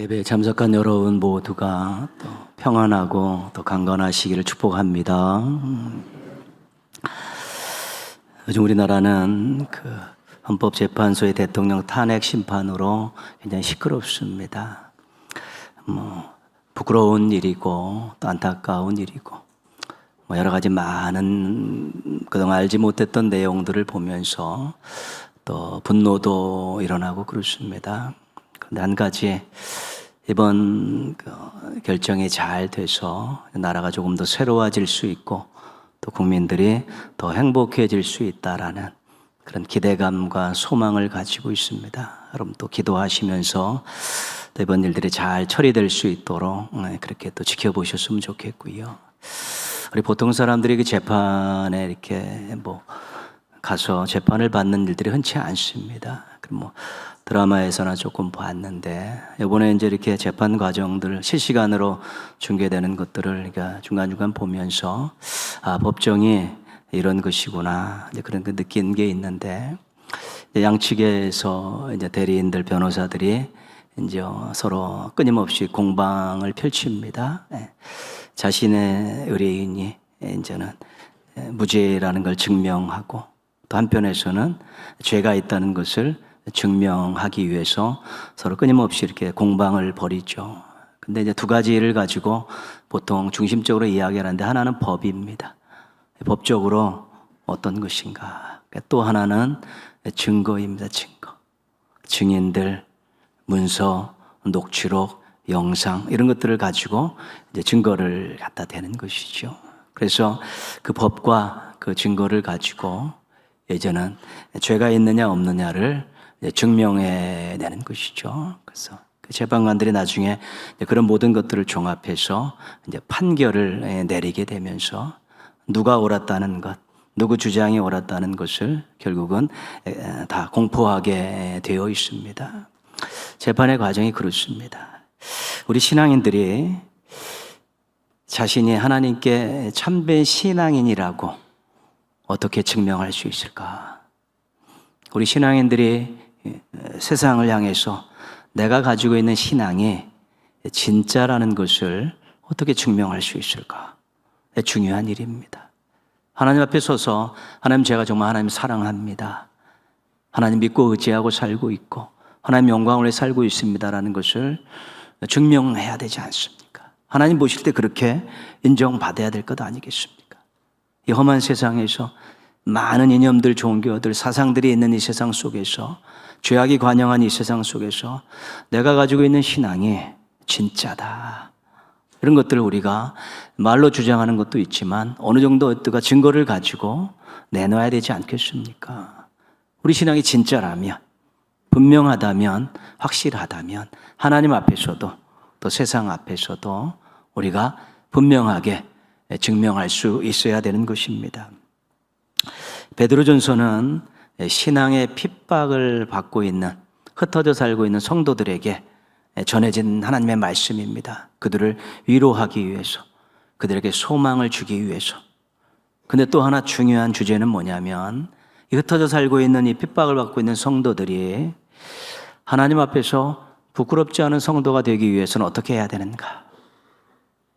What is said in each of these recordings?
예배에 참석한 여러분 모두가 또 평안하고 또 강건하시기를 축복합니다. 요즘 우리나라는 헌법재판소의 대통령 탄핵 심판으로 굉장히 시끄럽습니다. 부끄러운 일이고 또 안타까운 일이고 여러 가지 많은 그동안 알지 못했던 내용들을 보면서 또 분노도 일어나고 그렇습니다. 그런데 한 가지 이번 결정이 잘 돼서 나라가 조금 더 새로워질 수 있고 또 국민들이 더 행복해질 수 있다라는 그런 기대감과 소망을 가지고 있습니다. 여러분 또 기도하시면서 또 이번 일들이 잘 처리될 수 있도록 그렇게 또 지켜보셨으면 좋겠고요. 우리 보통 사람들이 그 재판에 이렇게 가서 재판을 받는 일들이 흔치 않습니다. 드라마에서나 조금 봤는데 이번에 이제 이렇게 재판 과정들 실시간으로 중계되는 것들을 우리가 중간중간 보면서 법정이 이런 것이구나 이제 그런 거 느낀 게 있는데 양측에서 이제 대리인들 변호사들이 이제 서로 끊임없이 공방을 펼칩니다. 자신의 의뢰인이 이제는 무죄라는 걸 증명하고 또 한편에서는 죄가 있다는 것을 증명하기 위해서 서로 끊임없이 이렇게 공방을 벌이죠. 근데 이제 두 가지를 가지고 보통 중심적으로 이야기하는데 하나는 법입니다. 법적으로 어떤 것인가. 또 하나는 증거입니다. 증거. 증인들, 문서, 녹취록, 영상 이런 것들을 가지고 이제 증거를 갖다 대는 것이죠. 그래서 그 법과 그 증거를 가지고 이제는 죄가 있느냐 없느냐를 증명해내는 것이죠. 그래서 그 재판관들이 나중에 그런 모든 것들을 종합해서 이제 판결을 내리게 되면서 누가 옳았다는 것, 누구 주장이 옳았다는 것을 결국은 다 공포하게 되어 있습니다. 재판의 과정이 그렇습니다. 우리 신앙인들이 자신이 하나님께 참된 신앙인이라고 어떻게 증명할 수 있을까? 우리 신앙인들이 세상을 향해서 내가 가지고 있는 신앙이 진짜라는 것을 어떻게 증명할 수 있을까? 중요한 일입니다. 하나님 앞에 서서 하나님 제가 정말 하나님 사랑합니다. 하나님 믿고 의지하고 살고 있고 하나님 영광을 위해 살고 있습니다라는 것을 증명해야 되지 않습니까? 하나님 보실 때 그렇게 인정받아야 될 것 아니겠습니까? 이 험한 세상에서 많은 이념들, 종교들, 사상들이 있는 이 세상 속에서 죄악이 관영한 이 세상 속에서 내가 가지고 있는 신앙이 진짜다. 이런 것들을 우리가 말로 주장하는 것도 있지만 어느 정도 어떤 증거를 가지고 내놔야 되지 않겠습니까? 우리 신앙이 진짜라면, 분명하다면, 확실하다면 하나님 앞에서도 또 세상 앞에서도 우리가 분명하게 증명할 수 있어야 되는 것입니다. 베드로전서는 신앙의 핍박을 받고 있는 흩어져 살고 있는 성도들에게 전해진 하나님의 말씀입니다. 그들을 위로하기 위해서, 그들에게 소망을 주기 위해서. 근데 또 하나 중요한 주제는 뭐냐면 이 흩어져 살고 있는 이 핍박을 받고 있는 성도들이 하나님 앞에서 부끄럽지 않은 성도가 되기 위해서는 어떻게 해야 되는가?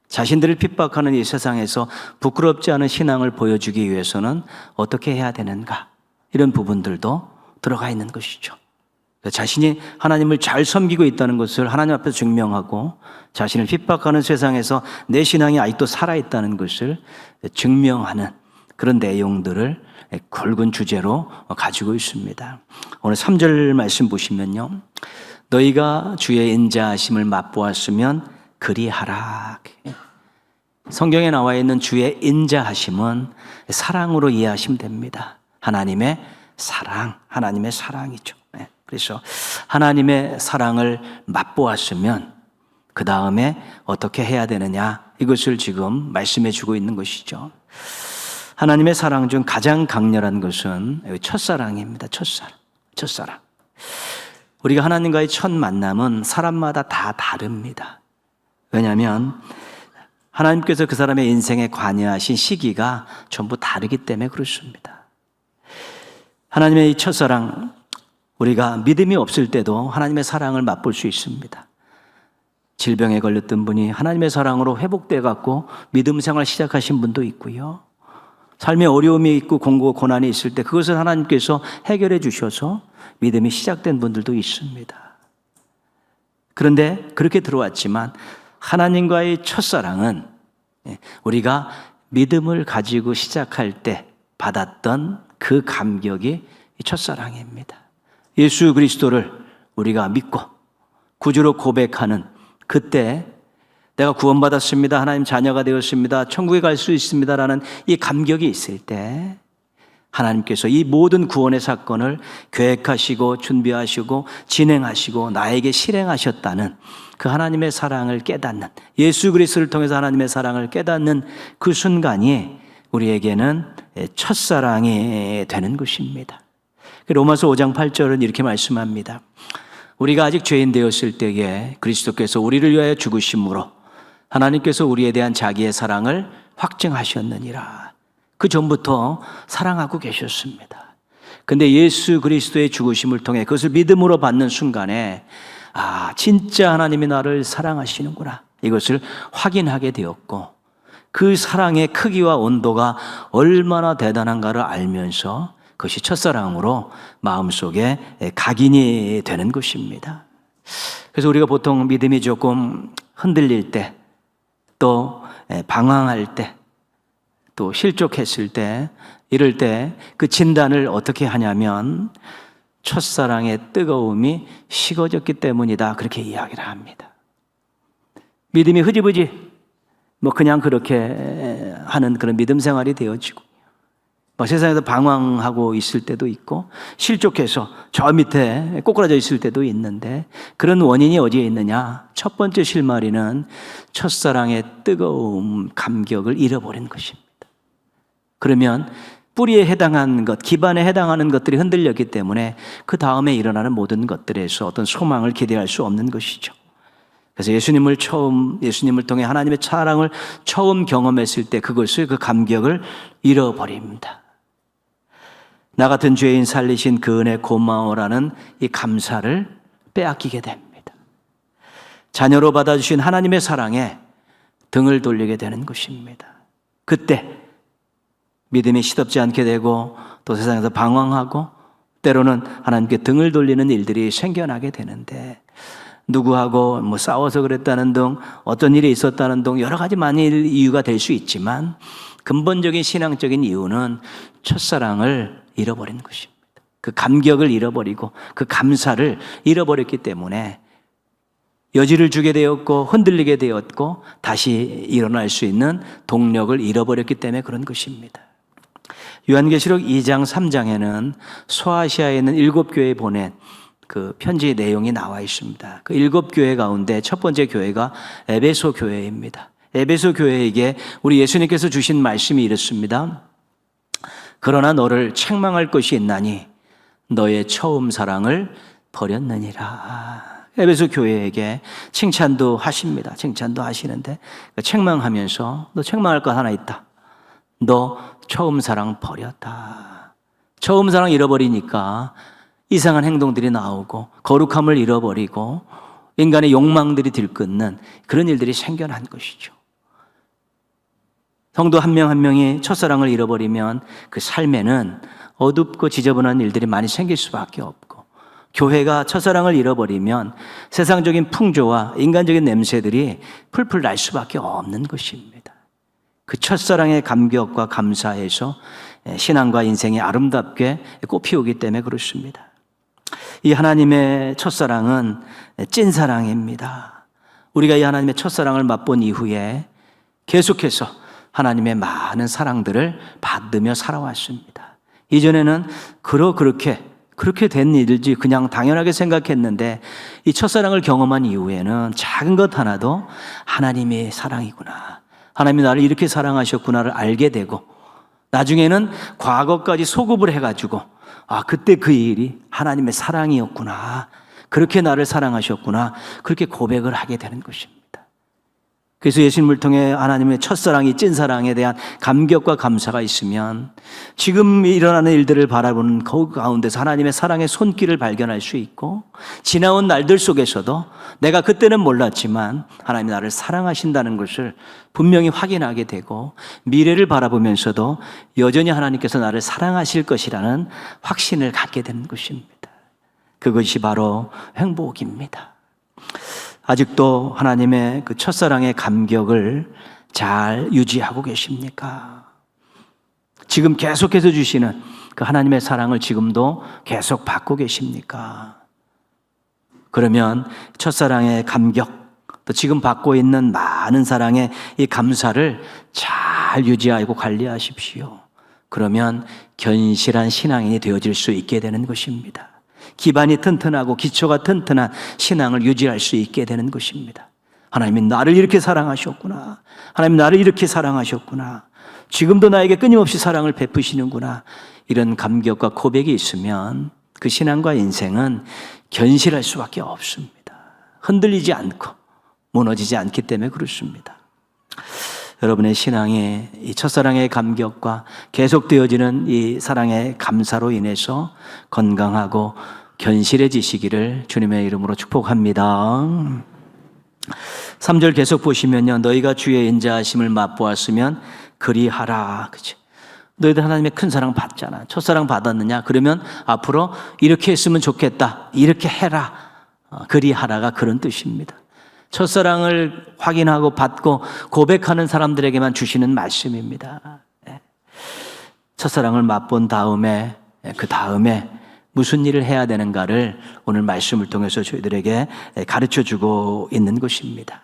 자신들을 핍박하는 이 세상에서 부끄럽지 않은 신앙을 보여주기 위해서는 어떻게 해야 되는가? 이런 부분들도 들어가 있는 것이죠. 자신이 하나님을 잘 섬기고 있다는 것을 하나님 앞에서 증명하고 자신을 핍박하는 세상에서 내 신앙이 아직도 살아있다는 것을 증명하는 그런 내용들을 굵은 주제로 가지고 있습니다. 오늘 3절 말씀 보시면요. 너희가 주의 인자하심을 맛보았으면 그리하라. 성경에 나와 있는 주의 인자하심은 사랑으로 이해하시면 됩니다. 하나님의 사랑, 하나님의 사랑이죠. 그래서 하나님의 사랑을 맛보았으면 그 다음에 어떻게 해야 되느냐 이것을 지금 말씀해 주고 있는 것이죠. 하나님의 사랑 중 가장 강렬한 것은 첫사랑입니다. 첫사랑. 우리가 하나님과의 첫 만남은 사람마다 다 다릅니다. 왜냐하면 하나님께서 그 사람의 인생에 관여하신 시기가 전부 다르기 때문에 그렇습니다. 하나님의 이 첫사랑, 우리가 믿음이 없을 때도 하나님의 사랑을 맛볼 수 있습니다. 질병에 걸렸던 분이 하나님의 사랑으로 회복돼 갖고 믿음 생활 시작하신 분도 있고요. 삶에 어려움이 있고 공고 고난이 있을 때 그것을 하나님께서 해결해 주셔서 믿음이 시작된 분들도 있습니다. 그런데 그렇게 들어왔지만 하나님과의 첫사랑은 우리가 믿음을 가지고 시작할 때 받았던 그 감격이 첫사랑입니다. 예수 그리스도를 우리가 믿고 구주로 고백하는 그때 내가 구원받았습니다. 하나님 자녀가 되었습니다. 천국에 갈 수 있습니다라는 이 감격이 있을 때 하나님께서 이 모든 구원의 사건을 계획하시고 준비하시고 진행하시고 나에게 실행하셨다는 그 하나님의 사랑을 깨닫는, 예수 그리스도를 통해서 하나님의 사랑을 깨닫는 그 순간이 우리에게는 첫사랑이 되는 것입니다. 로마서 5장 8절은 이렇게 말씀합니다. 우리가 아직 죄인 되었을 때에 그리스도께서 우리를 위하여 죽으심으로 하나님께서 우리에 대한 자기의 사랑을 확증하셨느니라. 그 전부터 사랑하고 계셨습니다. 근데 예수 그리스도의 죽으심을 통해 그것을 믿음으로 받는 순간에 진짜 하나님이 나를 사랑하시는구나, 이것을 확인하게 되었고, 그 사랑의 크기와 온도가 얼마나 대단한가를 알면서 그것이 첫사랑으로 마음속에 각인이 되는 것입니다. 그래서 우리가 보통 믿음이 조금 흔들릴 때, 또 방황할 때, 또 실족했을 때, 이럴 때 그 진단을 어떻게 하냐면 첫사랑의 뜨거움이 식어졌기 때문이다, 그렇게 이야기를 합니다. 믿음이 흐지부지 그냥 그렇게 하는 그런 믿음 생활이 되어지고, 세상에서 방황하고 있을 때도 있고 실족해서 저 밑에 꼬꾸라져 있을 때도 있는데, 그런 원인이 어디에 있느냐? 첫 번째 실마리는 첫사랑의 뜨거움, 감격을 잃어버린 것입니다. 그러면 뿌리에 해당한 것, 기반에 해당하는 것들이 흔들렸기 때문에 그 다음에 일어나는 모든 것들에서 어떤 소망을 기대할 수 없는 것이죠. 그래서 예수님을 통해 하나님의 사랑을 처음 경험했을 때 그것을, 그 감격을 잃어버립니다. 나 같은 죄인 살리신 그 은혜 고마워라는 이 감사를 빼앗기게 됩니다. 자녀로 받아주신 하나님의 사랑에 등을 돌리게 되는 것입니다. 그때 믿음이 시덥지 않게 되고 또 세상에서 방황하고 때로는 하나님께 등을 돌리는 일들이 생겨나게 되는데, 누구하고 싸워서 그랬다는 등, 어떤 일이 있었다는 등 여러 가지 많은 이유가 될 수 있지만 근본적인 신앙적인 이유는 첫사랑을 잃어버린 것입니다. 그 감격을 잃어버리고 그 감사를 잃어버렸기 때문에 여지를 주게 되었고 흔들리게 되었고 다시 일어날 수 있는 동력을 잃어버렸기 때문에 그런 것입니다. 요한계시록 2장 3장에는 소아시아에 있는 7교회에 보낸 그 편지의 내용이 나와 있습니다. 그 7교회 가운데 첫 번째 교회가 에베소 교회입니다. 에베소 교회에게 우리 예수님께서 주신 말씀이 이렇습니다. 그러나 너를 책망할 것이 있나니 너의 처음 사랑을 버렸느니라. 에베소 교회에게 칭찬도 하십니다. 칭찬도 하시는데 책망하면서 너 책망할 것 하나 있다. 너 처음 사랑 버렸다. 처음 사랑 잃어버리니까 이상한 행동들이 나오고 거룩함을 잃어버리고 인간의 욕망들이 들끓는 그런 일들이 생겨난 것이죠. 성도 한 명 한 명이 첫사랑을 잃어버리면 그 삶에는 어둡고 지저분한 일들이 많이 생길 수밖에 없고, 교회가 첫사랑을 잃어버리면 세상적인 풍조와 인간적인 냄새들이 풀풀 날 수밖에 없는 것입니다. 그 첫사랑의 감격과 감사에서 신앙과 인생이 아름답게 꽃피우기 때문에 그렇습니다. 이 하나님의 첫사랑은 찐사랑입니다. 우리가 이 하나님의 첫사랑을 맛본 이후에 계속해서 하나님의 많은 사랑들을 받으며 살아왔습니다. 이전에는 그렇게 된 일이지 그냥 당연하게 생각했는데, 이 첫사랑을 경험한 이후에는 작은 것 하나도 하나님의 사랑이구나, 하나님이 나를 이렇게 사랑하셨구나를 알게 되고, 나중에는 과거까지 소급을 해가지고 그때 그 일이 하나님의 사랑이었구나, 그렇게 나를 사랑하셨구나, 그렇게 고백을 하게 되는 것입니다. 그래서 예수님을 통해 하나님의 첫사랑이 찐사랑에 대한 감격과 감사가 있으면 지금 일어나는 일들을 바라보는 그 가운데서 하나님의 사랑의 손길을 발견할 수 있고, 지나온 날들 속에서도 내가 그때는 몰랐지만 하나님이 나를 사랑하신다는 것을 분명히 확인하게 되고, 미래를 바라보면서도 여전히 하나님께서 나를 사랑하실 것이라는 확신을 갖게 되는 것입니다. 그것이 바로 행복입니다. 아직도 하나님의 그 첫사랑의 감격을 잘 유지하고 계십니까? 지금 계속해서 주시는 그 하나님의 사랑을 지금도 계속 받고 계십니까? 그러면 첫사랑의 감격, 또 지금 받고 있는 많은 사랑의 이 감사를 잘 유지하고 관리하십시오. 그러면 견실한 신앙인이 되어질 수 있게 되는 것입니다. 기반이 튼튼하고 기초가 튼튼한 신앙을 유지할 수 있게 되는 것입니다. 하나님이 나를 이렇게 사랑하셨구나. 하나님 나를 이렇게 사랑하셨구나. 지금도 나에게 끊임없이 사랑을 베푸시는구나. 이런 감격과 고백이 있으면 그 신앙과 인생은 견실할 수밖에 없습니다. 흔들리지 않고 무너지지 않기 때문에 그렇습니다. 여러분의 신앙이 이 첫사랑의 감격과 계속되어지는 이 사랑의 감사로 인해서 건강하고 견실해지시기를 주님의 이름으로 축복합니다. 3절 계속 보시면요, 너희가 주의 인자하심을 맛보았으면 그리하라. 그치? 너희들 하나님의 큰 사랑 받잖아. 첫사랑 받았느냐? 그러면 앞으로 이렇게 했으면 좋겠다. 이렇게 해라. 그리하라가 그런 뜻입니다. 첫사랑을 확인하고 받고 고백하는 사람들에게만 주시는 말씀입니다. 첫사랑을 맛본 다음에, 그 다음에 무슨 일을 해야 되는가를 오늘 말씀을 통해서 저희들에게 가르쳐 주고 있는 것입니다.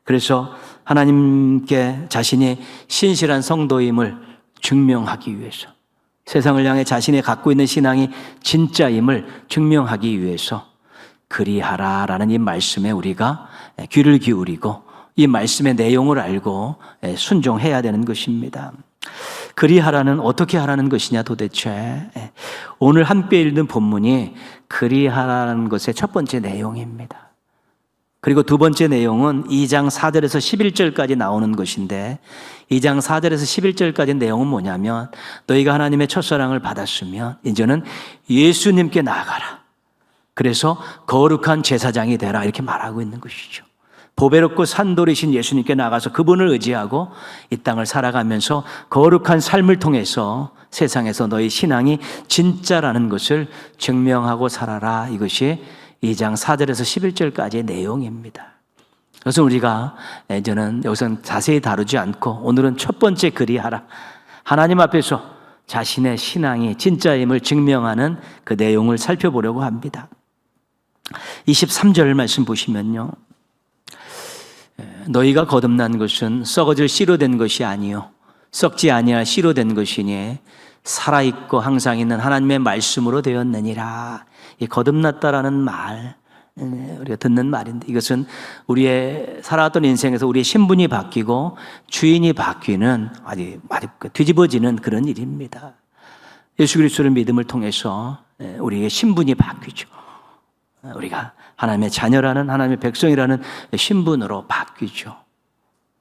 그래서 하나님께 자신이 신실한 성도임을 증명하기 위해서, 세상을 향해 자신이 갖고 있는 신앙이 진짜임을 증명하기 위해서 그리하라라는 이 말씀에 우리가 귀를 기울이고 이 말씀의 내용을 알고 순종해야 되는 것입니다. 그리하라는 어떻게 하라는 것이냐 도대체. 오늘 함께 읽는 본문이 그리하라는 것의 첫 번째 내용입니다. 그리고 두 번째 내용은 2장 4절에서 11절까지 나오는 것인데, 2장 4절에서 11절까지 내용은 뭐냐면, 너희가 하나님의 첫사랑을 받았으면 이제는 예수님께 나아가라. 그래서 거룩한 제사장이 되라, 이렇게 말하고 있는 것이죠. 보배롭고 산돌이신 예수님께 나가서 그분을 의지하고 이 땅을 살아가면서 거룩한 삶을 통해서 세상에서 너희 신앙이 진짜라는 것을 증명하고 살아라. 이것이 2장 4절에서 11절까지의 내용입니다. 그래서 우리가 이제는 여기서는 자세히 다루지 않고 오늘은 첫 번째 그리하라, 하나님 앞에서 자신의 신앙이 진짜임을 증명하는 그 내용을 살펴보려고 합니다. 23절 말씀 보시면요, 너희가 거듭난 것은 썩어질 씨로 된 것이 아니요 썩지 아니할 씨로 된 것이니 살아있고 항상 있는 하나님의 말씀으로 되었느니라. 이 거듭났다라는 말, 우리가 듣는 말인데, 이것은 우리의 살아왔던 인생에서 우리의 신분이 바뀌고 주인이 바뀌는 아주 뒤집어지는 그런 일입니다. 예수 그리스도를 믿음을 통해서 우리의 신분이 바뀌죠. 우리가 하나님의 자녀라는, 하나님의 백성이라는 신분으로 바뀌죠.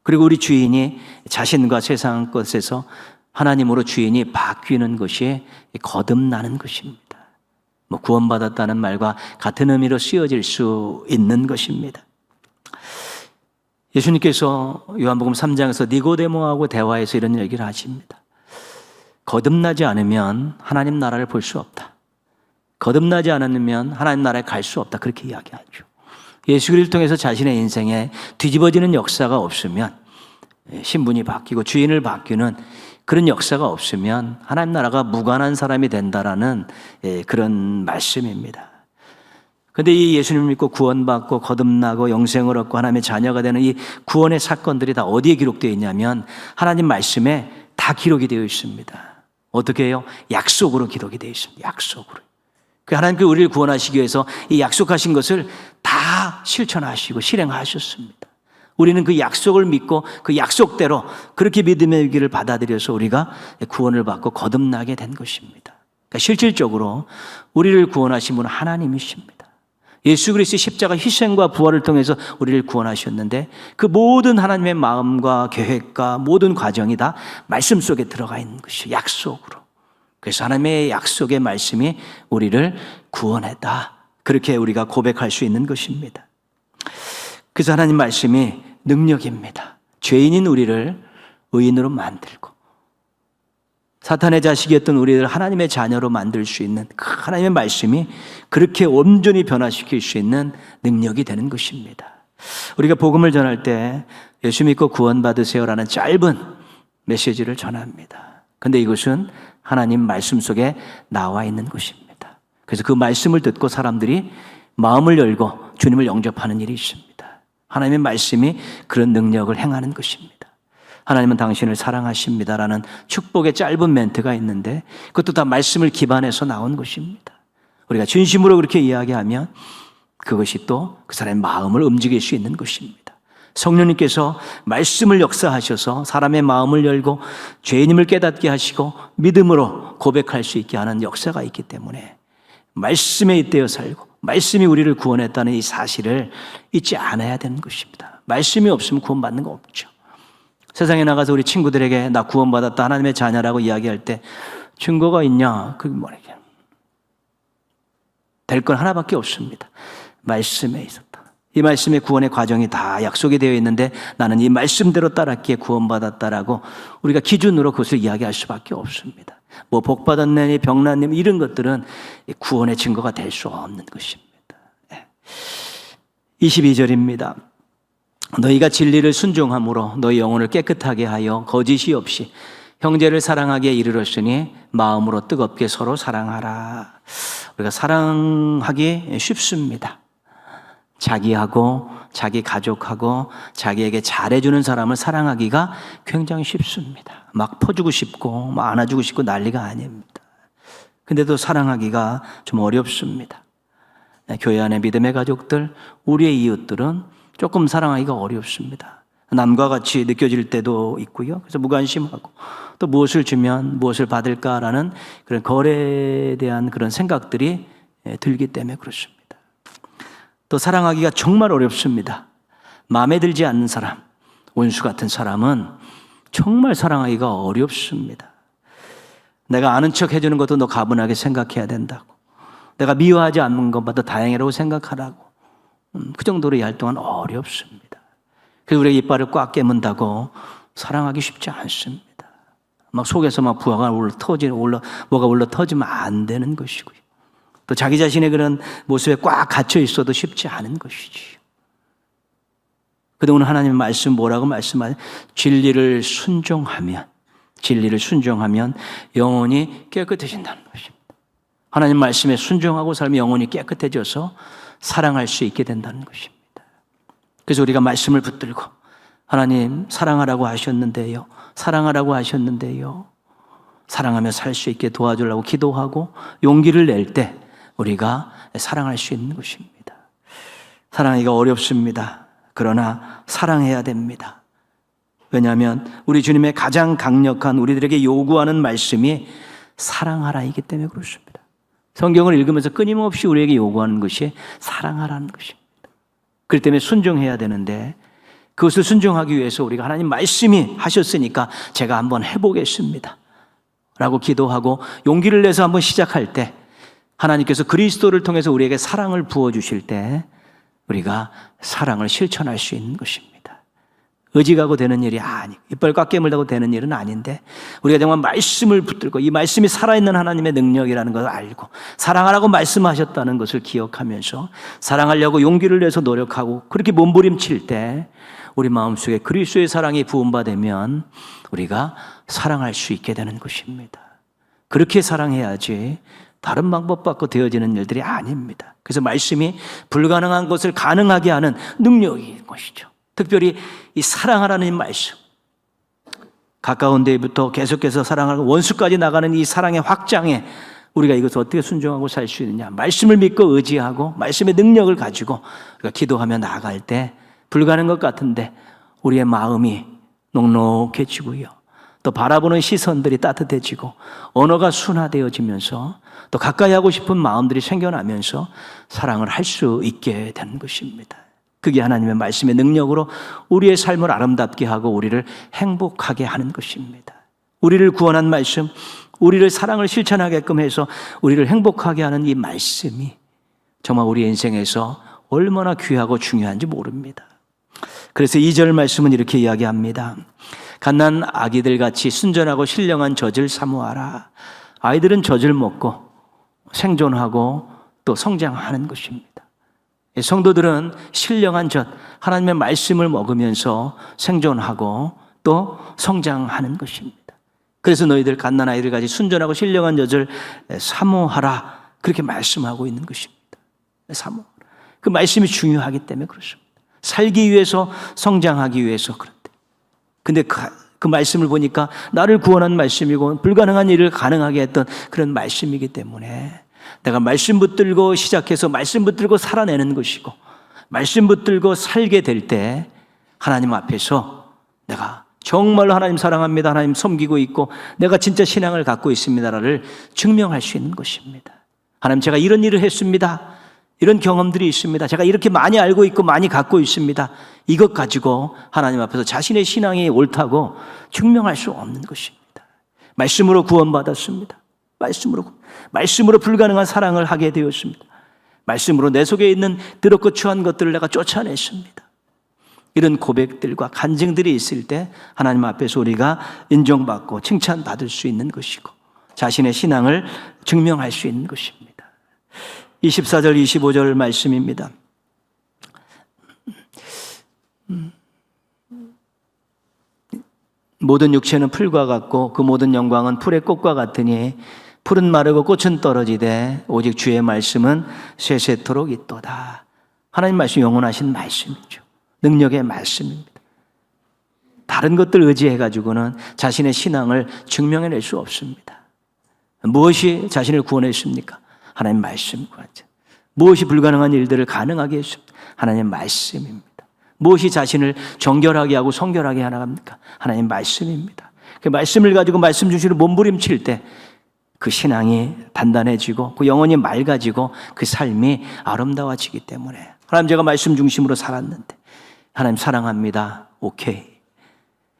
그리고 우리 주인이 자신과 세상 것에서 하나님으로 주인이 바뀌는 것이 거듭나는 것입니다. 구원받았다는 말과 같은 의미로 쓰여질 수 있는 것입니다. 예수님께서 요한복음 3장에서 니고데모하고 대화해서 이런 얘기를 하십니다. 거듭나지 않으면 하나님 나라를 볼 수 없다. 거듭나지 않으면 하나님 나라에 갈 수 없다. 그렇게 이야기하죠. 예수 그리스도를 통해서 자신의 인생에 뒤집어지는 역사가 없으면, 신분이 바뀌고 주인을 바뀌는 그런 역사가 없으면 하나님 나라가 무관한 사람이 된다라는 그런 말씀입니다. 그런데 이 예수님을 믿고 구원받고 거듭나고 영생을 얻고 하나님의 자녀가 되는 이 구원의 사건들이 다 어디에 기록되어 있냐면 하나님 말씀에 다 기록이 되어 있습니다. 어떻게 해요? 약속으로 기록이 되어 있습니다. 약속으로. 하나님께서 우리를 구원하시기 위해서 이 약속하신 것을 다 실천하시고 실행하셨습니다. 우리는 그 약속을 믿고 그 약속대로 그렇게 믿음의 길을 받아들여서 우리가 구원을 받고 거듭나게 된 것입니다. 그러니까 실질적으로 우리를 구원하신 분은 하나님이십니다. 예수 그리스도의 십자가 희생과 부활을 통해서 우리를 구원하셨는데 그 모든 하나님의 마음과 계획과 모든 과정이 다 말씀 속에 들어가 있는 것이죠. 약속으로. 그래서 하나님의 약속의 말씀이 우리를 구원했다. 그렇게 우리가 고백할 수 있는 것입니다. 그래서 하나님 말씀이 능력입니다. 죄인인 우리를 의인으로 만들고 사탄의 자식이었던 우리를 하나님의 자녀로 만들 수 있는 그 하나님의 말씀이 그렇게 온전히 변화시킬 수 있는 능력이 되는 것입니다. 우리가 복음을 전할 때 예수 믿고 구원받으세요라는 짧은 메시지를 전합니다. 그런데 이것은 하나님 말씀 속에 나와 있는 것입니다. 그래서 그 말씀을 듣고 사람들이 마음을 열고 주님을 영접하는 일이 있습니다. 하나님의 말씀이 그런 능력을 행하는 것입니다. 하나님은 당신을 사랑하십니다라는 축복의 짧은 멘트가 있는데 그것도 다 말씀을 기반해서 나온 것입니다. 우리가 진심으로 그렇게 이야기하면 그것이 또 그 사람의 마음을 움직일 수 있는 것입니다. 성령님께서 말씀을 역사하셔서 사람의 마음을 열고 죄인임을 깨닫게 하시고 믿음으로 고백할 수 있게 하는 역사가 있기 때문에 말씀에 잇대어 살고 말씀이 우리를 구원했다는 이 사실을 잊지 않아야 되는 것입니다. 말씀이 없으면 구원받는 거 없죠. 세상에 나가서 우리 친구들에게 나 구원받았다 하나님의 자녀라고 이야기할 때 증거가 있냐? 그게 뭐냐? 될 건 하나밖에 없습니다. 말씀에 있었다. 이 말씀의 구원의 과정이 다 약속이 되어 있는데 나는 이 말씀대로 따랐기에 구원받았다라고 우리가 기준으로 그것을 이야기할 수밖에 없습니다. 뭐 복받았네, 병났네 이런 것들은 구원의 증거가 될 수 없는 것입니다. 22절입니다. 너희가 진리를 순종함으로 너희 영혼을 깨끗하게 하여 거짓이 없이 형제를 사랑하기에 이르렀으니 마음으로 뜨겁게 서로 사랑하라. 우리가 사랑하기 쉽습니다. 자기하고 자기 가족하고 자기에게 잘해주는 사람을 사랑하기가 굉장히 쉽습니다. 막 퍼주고 싶고 막 안아주고 싶고 난리가 아닙니다. 근데도 사랑하기가 좀 어렵습니다. 교회 안에 믿음의 가족들, 우리의 이웃들은 조금 사랑하기가 어렵습니다. 남과 같이 느껴질 때도 있고요. 그래서 무관심하고 또 무엇을 주면 무엇을 받을까라는 그런 거래에 대한 그런 생각들이 들기 때문에 그렇습니다. 또 사랑하기가 정말 어렵습니다. 마음에 들지 않는 사람, 원수 같은 사람은 정말 사랑하기가 어렵습니다. 내가 아는 척 해주는 것도 너 가분하게 생각해야 된다고. 내가 미워하지 않는 것보다 다행이라고 생각하라고. 그 정도로 이해할 동안 어렵습니다. 그래서 우리가 이빨을 꽉 깨문다고 사랑하기 쉽지 않습니다. 막 속에서 막 부하가 뭐가 올라 터지면 안 되는 것이고요. 또 자기 자신의 그런 모습에 꽉 갇혀 있어도 쉽지 않은 것이지요. 그런데 오늘 하나님의 말씀 뭐라고 말씀하세요? 진리를 순종하면 영혼이 깨끗해진다는 것입니다. 하나님 말씀에 순종하고 살면 영혼이 깨끗해져서 사랑할 수 있게 된다는 것입니다. 그래서 우리가 말씀을 붙들고 하나님 사랑하라고 하셨는데요. 사랑하며 살 수 있게 도와주려고 기도하고 용기를 낼 때 우리가 사랑할 수 있는 것입니다. 사랑하기가 어렵습니다. 그러나 사랑해야 됩니다. 왜냐하면 우리 주님의 가장 강력한 우리들에게 요구하는 말씀이 사랑하라이기 때문에 그렇습니다. 성경을 읽으면서 끊임없이 우리에게 요구하는 것이 사랑하라는 것입니다. 그렇기 때문에 순종해야 되는데 그것을 순종하기 위해서 우리가 하나님 말씀이 하셨으니까 제가 한번 해보겠습니다 라고 기도하고 용기를 내서 한번 시작할 때 하나님께서 그리스도를 통해서 우리에게 사랑을 부어주실 때 우리가 사랑을 실천할 수 있는 것입니다. 의지가고 되는 일이 아니고 이빨 꽉 깨물다고 되는 일은 아닌데 우리가 정말 말씀을 붙들고 이 말씀이 살아있는 하나님의 능력이라는 것을 알고 사랑하라고 말씀하셨다는 것을 기억하면서 사랑하려고 용기를 내서 노력하고 그렇게 몸부림칠 때 우리 마음속에 그리스도의 사랑이 부음받으면 우리가 사랑할 수 있게 되는 것입니다. 그렇게 사랑해야지 다른 방법 받고 되어지는 일들이 아닙니다. 그래서 말씀이 불가능한 것을 가능하게 하는 능력인 것이죠. 특별히 이 사랑하라는 이 말씀, 가까운 데부터 계속해서 사랑하고 원수까지 나가는 이 사랑의 확장에 우리가 이것을 어떻게 순종하고 살 수 있느냐, 말씀을 믿고 의지하고 말씀의 능력을 가지고 우리가 기도하며 나아갈 때 불가능한 것 같은데 우리의 마음이 녹록해지고요, 또 바라보는 시선들이 따뜻해지고 언어가 순화되어지면서 또 가까이 하고 싶은 마음들이 생겨나면서 사랑을 할 수 있게 되는 것입니다. 그게 하나님의 말씀의 능력으로 우리의 삶을 아름답게 하고 우리를 행복하게 하는 것입니다. 우리를 구원한 말씀, 우리를 사랑을 실천하게끔 해서 우리를 행복하게 하는 이 말씀이 정말 우리 인생에서 얼마나 귀하고 중요한지 모릅니다. 그래서 2절 말씀은 이렇게 이야기합니다. 갓난 아기들 같이 순전하고 신령한 젖을 사모하라. 아이들은 젖을 먹고 생존하고 또 성장하는 것입니다. 성도들은 신령한 젖, 하나님의 말씀을 먹으면서 생존하고 또 성장하는 것입니다. 그래서 너희들 갓난 아이들 같이 순전하고 신령한 젖을 사모하라. 그렇게 말씀하고 있는 것입니다. 사모하라. 그 말씀이 중요하기 때문에 그렇습니다. 살기 위해서, 성장하기 위해서 그런데. 근데 그 말씀을 보니까 나를 구원한 말씀이고 불가능한 일을 가능하게 했던 그런 말씀이기 때문에 내가 말씀 붙들고 시작해서 말씀 붙들고 살아내는 것이고 말씀 붙들고 살게 될 때 하나님 앞에서 내가 정말로 하나님 사랑합니다, 하나님 섬기고 있고 내가 진짜 신앙을 갖고 있습니다를 증명할 수 있는 것입니다. 하나님, 제가 이런 일을 했습니다. 이런 경험들이 있습니다. 제가 이렇게 많이 알고 있고 많이 갖고 있습니다. 이것 가지고 하나님 앞에서 자신의 신앙이 옳다고 증명할 수 없는 것입니다. 말씀으로 구원받았습니다. 말씀으로 불가능한 사랑을 하게 되었습니다. 말씀으로 내 속에 있는 더럽고 추한 것들을 내가 쫓아냈습니다. 이런 고백들과 간증들이 있을 때 하나님 앞에서 우리가 인정받고 칭찬받을 수 있는 것이고 자신의 신앙을 증명할 수 있는 것입니다. 24절 25절 말씀입니다. 모든 육체는 풀과 같고 그 모든 영광은 풀의 꽃과 같으니 풀은 마르고 꽃은 떨어지되 오직 주의 말씀은 세세토록 있도다. 하나님 말씀 영원하신 말씀이죠. 능력의 말씀입니다. 다른 것들 의지해가지고는 자신의 신앙을 증명해낼 수 없습니다. 무엇이 자신을 구원했습니까? 하나님 말씀. 무엇이 불가능한 일들을 가능하게 했습니까? 하나님 말씀입니다. 무엇이 자신을 정결하게 하고 성결하게 하나갑니까? 하나님 말씀입니다. 그 말씀을 가지고 말씀 중심으로 몸부림칠 때 그 신앙이 단단해지고 그 영혼이 맑아지고 그 삶이 아름다워지기 때문에 하나님, 제가 말씀 중심으로 살았는데 하나님 사랑합니다. 오케이.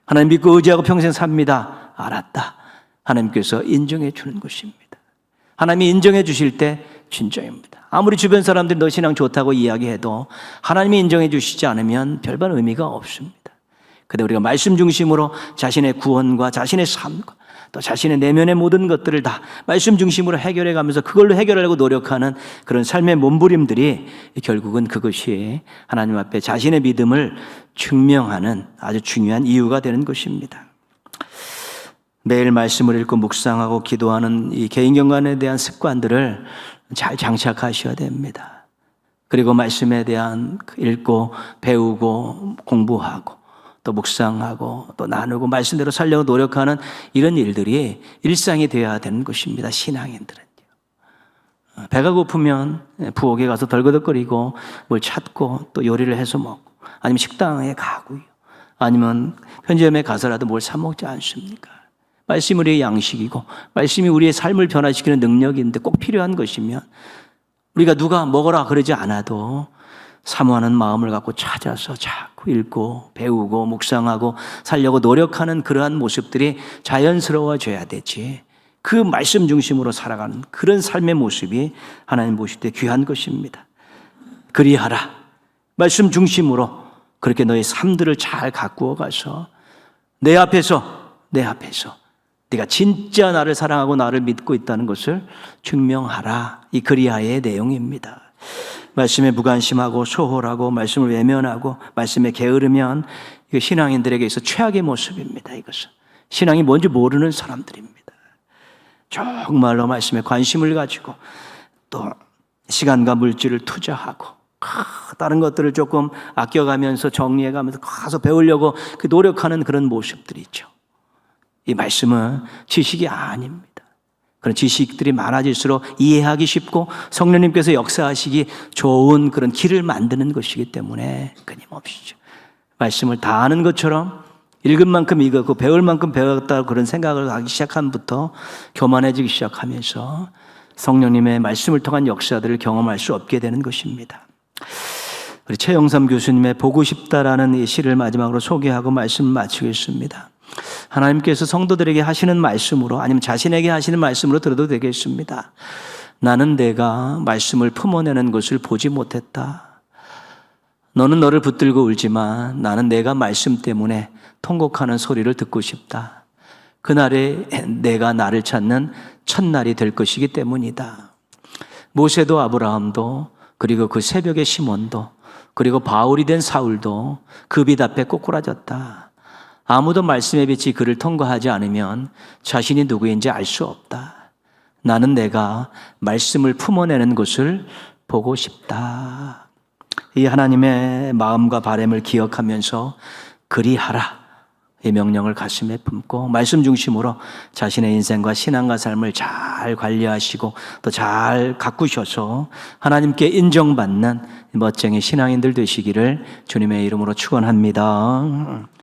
하나님 믿고 의지하고 평생 삽니다. 알았다. 하나님께서 인정해 주는 것입니다. 하나님이 인정해 주실 때 진정입니다. 아무리 주변 사람들이 너 신앙 좋다고 이야기해도 하나님이 인정해 주시지 않으면 별반 의미가 없습니다. 근데 우리가 말씀 중심으로 자신의 구원과 자신의 삶과 또 자신의 내면의 모든 것들을 다 말씀 중심으로 해결해 가면서 그걸로 해결하려고 노력하는 그런 삶의 몸부림들이 결국은 그것이 하나님 앞에 자신의 믿음을 증명하는 아주 중요한 이유가 되는 것입니다. 매일 말씀을 읽고 묵상하고 기도하는 이 개인경관에 대한 습관들을 잘 장착하셔야 됩니다. 그리고 말씀에 대한 읽고 배우고 공부하고 또 묵상하고 또 나누고 말씀대로 살려고 노력하는 이런 일들이 일상이 되어야 되는 것입니다. 신앙인들은요. 배가 고프면 부엌에 가서 덜거덕거리고 뭘 찾고 또 요리를 해서 먹고 아니면 식당에 가고요. 아니면 편의점에 가서라도 뭘 사 먹지 않습니까? 말씀이 우리의 양식이고 말씀이 우리의 삶을 변화시키는 능력인데 꼭 필요한 것이면 우리가 누가 먹어라 그러지 않아도 사모하는 마음을 갖고 찾아서 자꾸 읽고 배우고 묵상하고 살려고 노력하는 그러한 모습들이 자연스러워져야 되지. 그 말씀 중심으로 살아가는 그런 삶의 모습이 하나님 보실 때 귀한 것입니다. 그리하라. 말씀 중심으로 그렇게 너의 삶들을 잘 가꾸어 가서 내 앞에서 네가 진짜 나를 사랑하고 나를 믿고 있다는 것을 증명하라. 이 그리하의 내용입니다. 말씀에 무관심하고 소홀하고 말씀을 외면하고 말씀에 게으르면 이거 신앙인들에게 있어 최악의 모습입니다. 이것은 신앙이 뭔지 모르는 사람들입니다. 정말로 말씀에 관심을 가지고 또 시간과 물질을 투자하고 다른 것들을 조금 아껴가면서 정리해가면서 가서 배우려고 그 노력하는 그런 모습들이 있죠. 이 말씀은 지식이 아닙니다. 그런 지식들이 많아질수록 이해하기 쉽고 성령님께서 역사하시기 좋은 그런 길을 만드는 것이기 때문에 끊임없이 말씀을 다 아는 것처럼 읽은 만큼 읽었고 배울 만큼 배웠다고 그런 생각을 하기 시작함부터 교만해지기 시작하면서 성령님의 말씀을 통한 역사들을 경험할 수 없게 되는 것입니다. 우리 최영삼 교수님의 보고 싶다라는 이 시를 마지막으로 소개하고 말씀을 마치겠습니다. 하나님께서 성도들에게 하시는 말씀으로 아니면 자신에게 하시는 말씀으로 들어도 되겠습니다. 나는 내가 말씀을 품어내는 것을 보지 못했다. 너는 너를 붙들고 울지만 나는 내가 말씀 때문에 통곡하는 소리를 듣고 싶다. 그날에 내가 나를 찾는 첫날이 될 것이기 때문이다. 모세도 아브라함도 그리고 그 새벽의 시몬도 그리고 바울이 된 사울도 그 빛 앞에 꼬꾸라졌다. 아무도 말씀의 빛이 그를 통과하지 않으면 자신이 누구인지 알 수 없다. 나는 내가 말씀을 품어내는 것을 보고 싶다. 이 하나님의 마음과 바람을 기억하면서 그리하라 이 명령을 가슴에 품고 말씀 중심으로 자신의 인생과 신앙과 삶을 잘 관리하시고 또 잘 가꾸셔서 하나님께 인정받는 멋쟁이 신앙인들 되시기를 주님의 이름으로 축원합니다.